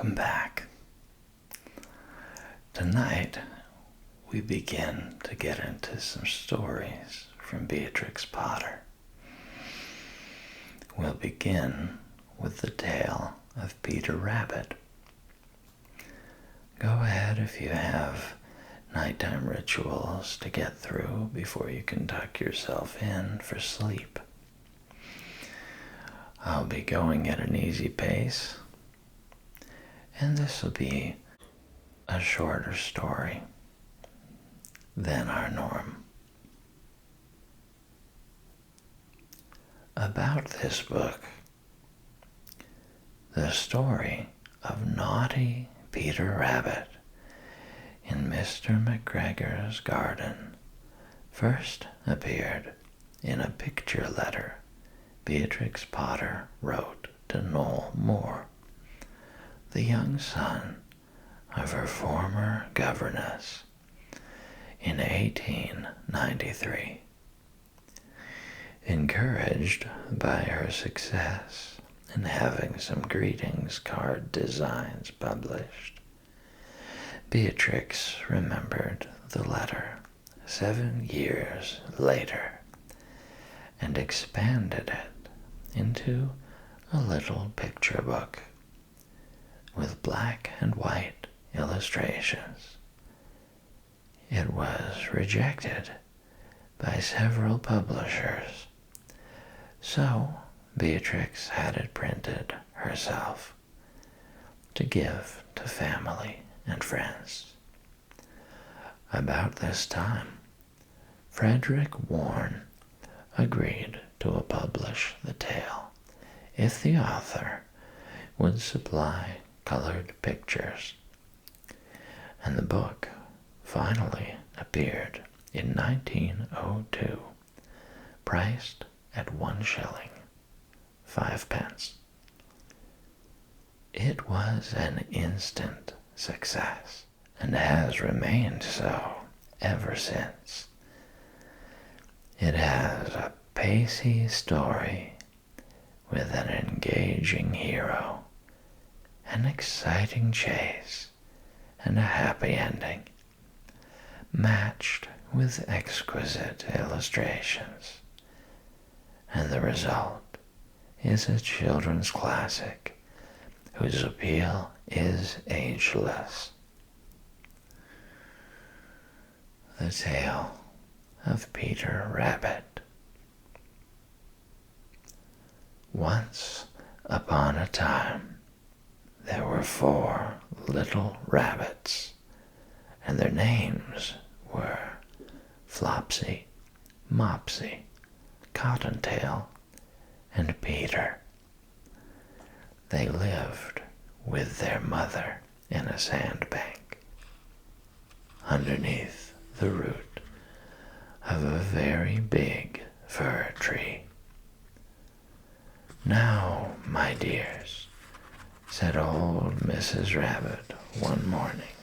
Welcome back. Tonight, we begin to get into some stories from Beatrix Potter. We'll begin with the tale of Peter Rabbit. Go ahead if you have nighttime rituals to get through before you can tuck yourself in for sleep. I'll be going at an easy pace, and this will be a shorter story than our norm. About this book, the story of naughty Peter Rabbit in Mr. McGregor's garden first appeared in a picture letter Beatrix Potter wrote to Noel Moore, the young son of her former governess, in 1893. Encouraged by her success in having some greetings card designs published, Beatrix remembered the letter 7 years later and expanded it into a little picture book with black and white illustrations. It was rejected by several publishers, so Beatrix had it printed herself to give to family and friends. About this time, Frederick Warne agreed to publish the tale if the author would supply colored pictures, and the book finally appeared in 1902, priced at 1 shilling, 5 pence. It was an instant success and has remained so ever since. It has a pacey story with an engaging hero, an exciting chase, and a happy ending, matched with exquisite illustrations. And the result is a children's classic whose appeal is ageless. The Tale of Peter Rabbit. Once upon a time, there were 4 little rabbits, and their names were Flopsy, Mopsy, Cottontail, and Peter. They lived with their mother in a sandbank, underneath the root of a very big fir tree. "Now, my dears," said old Mrs. Rabbit one morning,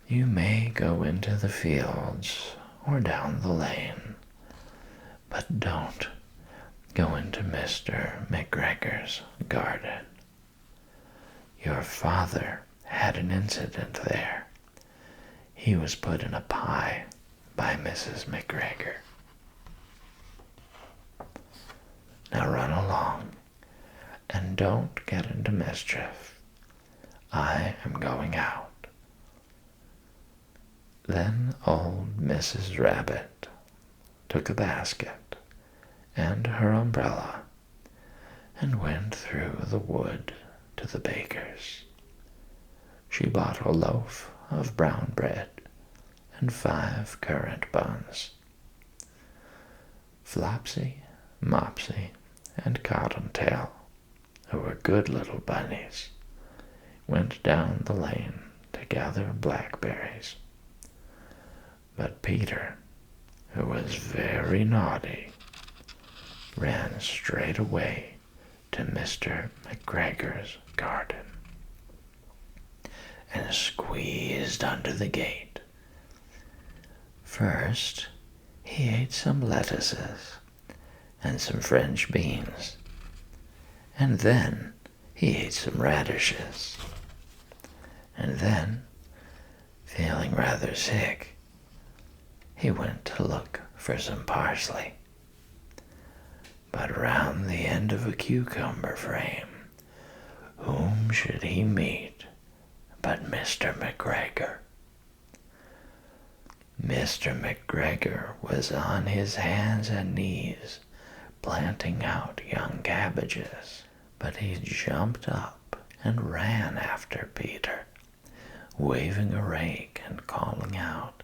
"you may go into the fields or down the lane, but don't go into Mr. McGregor's garden. Your father had an incident there. He was put in a pie by Mrs. McGregor. Now run along, and don't get into mischief. I am going out." Then old Mrs. Rabbit took a basket and her umbrella and went through the wood to the baker's. She bought a loaf of brown bread and 5 currant buns. Flopsy, Mopsy, and Cottontail, who were good little bunnies, went down the lane to gather blackberries. But Peter, who was very naughty, ran straight away to Mr. McGregor's garden and squeezed under the gate. First, he ate some lettuces and some French beans, and then he ate some radishes. And then, feeling rather sick, he went to look for some parsley. But round the end of a cucumber frame, whom should he meet but Mr. McGregor? Mr. McGregor was on his hands and knees planting out young cabbages, but he jumped up and ran after Peter, waving a rake and calling out,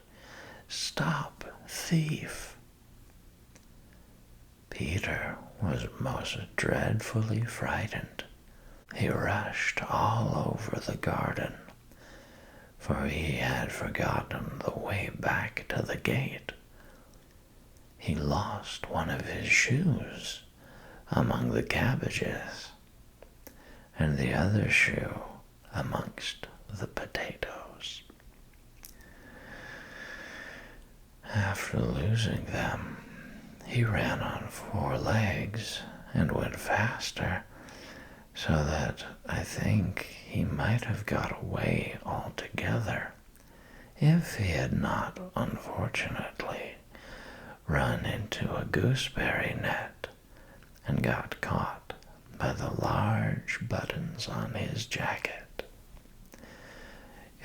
"Stop, thief!" Peter was most dreadfully frightened. He rushed all over the garden, for he had forgotten the way back to the gate. He lost one of his shoes among the cabbages, and the other shoe amongst the potatoes. After losing them, he ran on 4 legs and went faster, so that I think he might have got away altogether if he had not, unfortunately, run into a gooseberry net and got caught by the large buttons on his jacket.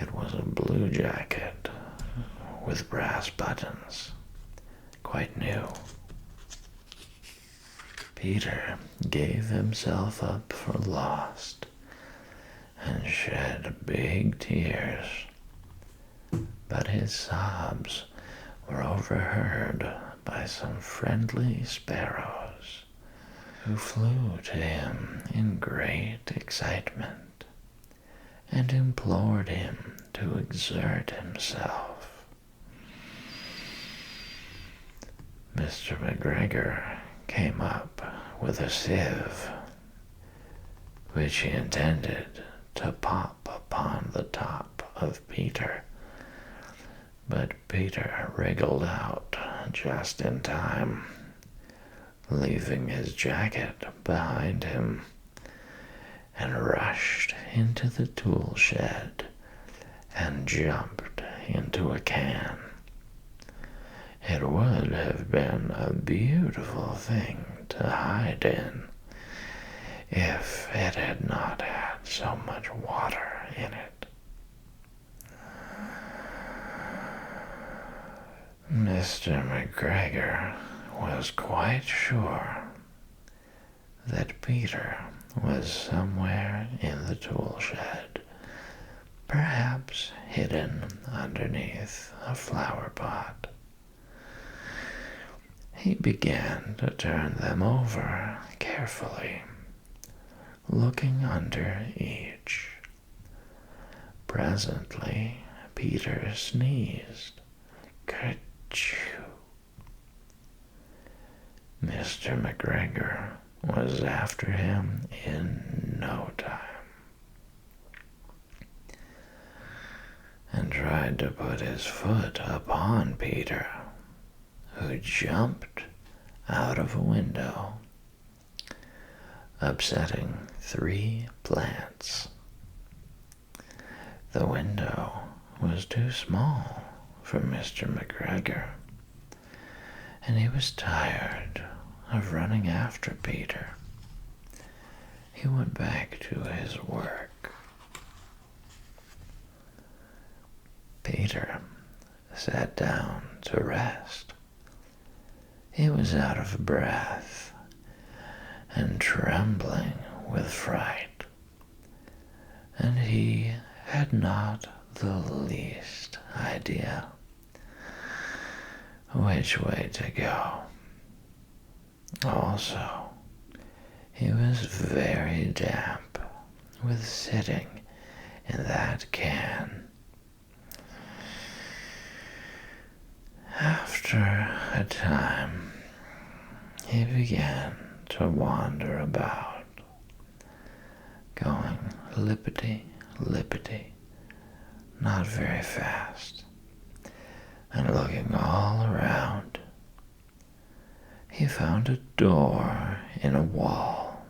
It was a blue jacket with brass buttons, quite new. Peter gave himself up for lost and shed big tears, but his sobs were overheard by some friendly sparrows who flew to him in great excitement and implored him to exert himself. Mr. McGregor came up with a sieve, which he intended to pop upon the top of Peter, but Peter wriggled out just in time, leaving his jacket behind him, and rushed into the tool shed and jumped into a can. It would have been a beautiful thing to hide in if it had not had so much water in it. Mr. McGregor was quite sure that Peter was somewhere in the tool shed, perhaps hidden underneath a flower pot. He began to turn them over carefully, looking under each. Presently, Peter sneezed. Kerchoo! Mr. McGregor was after him in no time, and tried to put his foot upon Peter, who jumped out of a window, upsetting 3 plants. The window was too small for Mr. McGregor, and he was tired of running after Peter. He went back to his work. Peter sat down to rest. He was out of breath and trembling with fright, and he had not the least idea which way to go. Also, he was very damp with sitting in that can. After a time, he began to wander about, going lippity-lippity, not very fast, and looking all around. He found a door in a wall,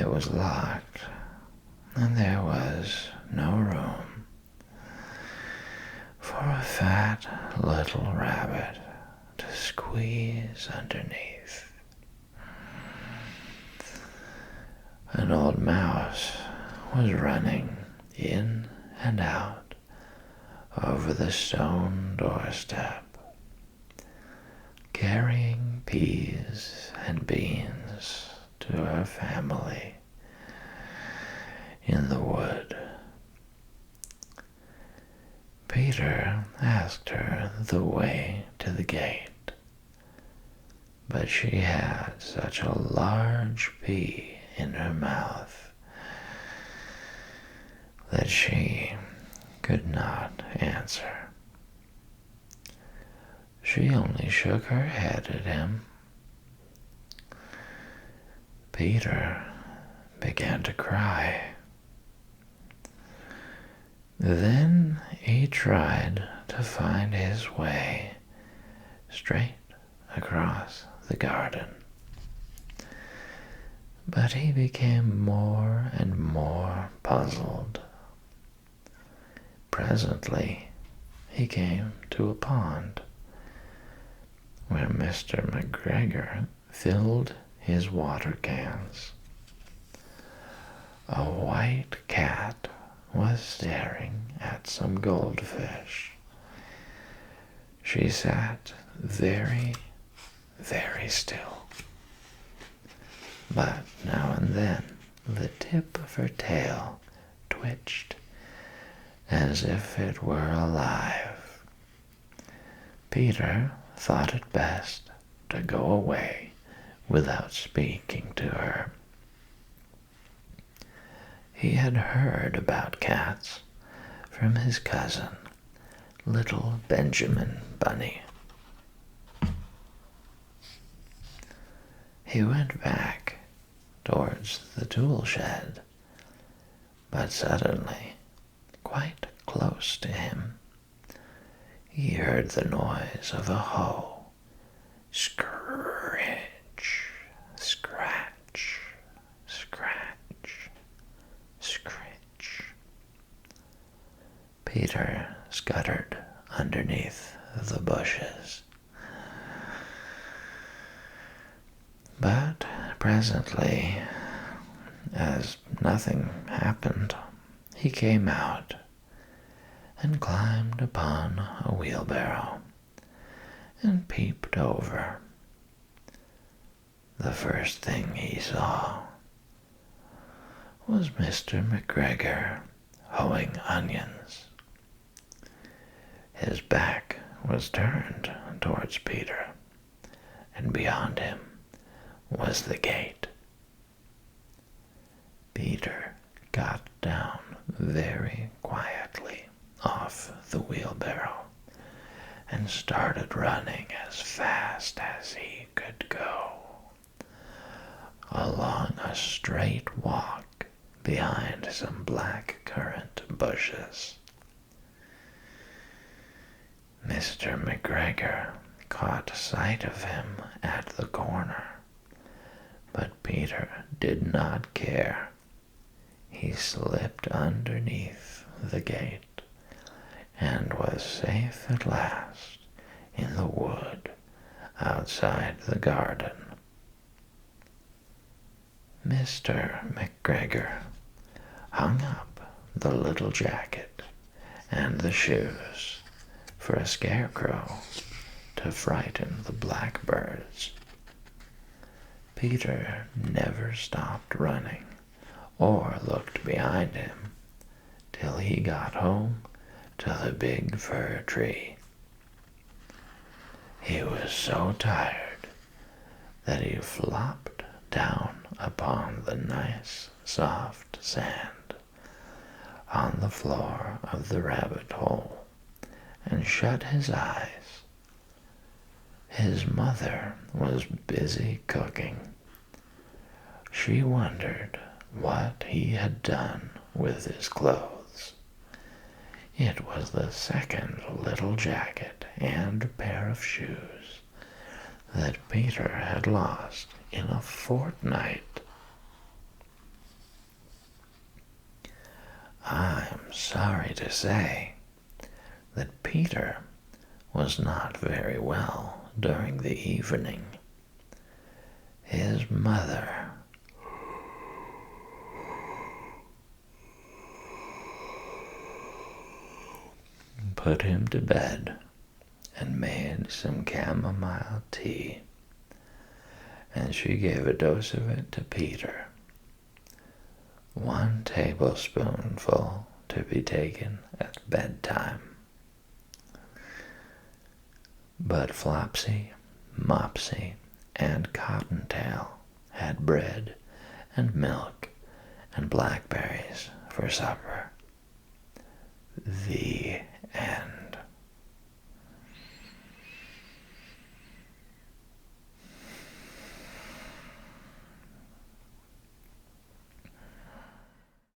It was locked, and there was no room for a fat little rabbit to squeeze underneath. An old mouse was running in and out over the stone doorstep, carrying peas and beans to her family in the wood. Peter asked her the way to the gate, but she had such a large pea in her mouth that she could not answer. She only shook her head at him. Peter began to cry. Then he tried to find his way straight across the garden. But he became more and more puzzled. Presently, he came to a pond where Mr. McGregor filled his water cans. A white cat was staring at some goldfish. She sat very, very still. But now and then the tip of her tail twitched as if it were alive. Peter thought it best to go away without speaking to her. He had heard about cats from his cousin, little Benjamin Bunny. He went back towards the tool shed, but suddenly, quite close to him, he heard the noise of a hoe. Scritch, scratch, scratch, scritch. Peter scuttered underneath the bushes. But presently, as nothing happened, he came out and climbed upon a wheelbarrow and peeped over. The first thing he saw was Mr. McGregor hoeing onions. His back was turned towards Peter, and beyond him was the gate. Peter got down very quietly off the wheelbarrow and started running as fast as he could go along a straight walk behind some black currant bushes. Mr. McGregor caught sight of him at the corner, but Peter did not care. He slipped underneath the gate and was safe at last in the wood outside the garden. Mr. McGregor hung up the little jacket and the shoes for a scarecrow to frighten the blackbirds. Peter never stopped running or looked behind him till he got home to the big fir tree. He was so tired that he flopped down upon the nice soft sand on the floor of the rabbit hole and shut his eyes. His mother was busy cooking. She wondered what he had done with his clothes. It was the second little jacket and pair of shoes that Peter had lost in a fortnight. I'm sorry to say that Peter was not very well during the evening. His mother put him to bed and made some chamomile tea, and she gave a dose of it to Peter. 1 tablespoonful to be taken at bedtime. But Flopsy, Mopsy, and Cottontail had bread and milk and blackberries for supper. The end.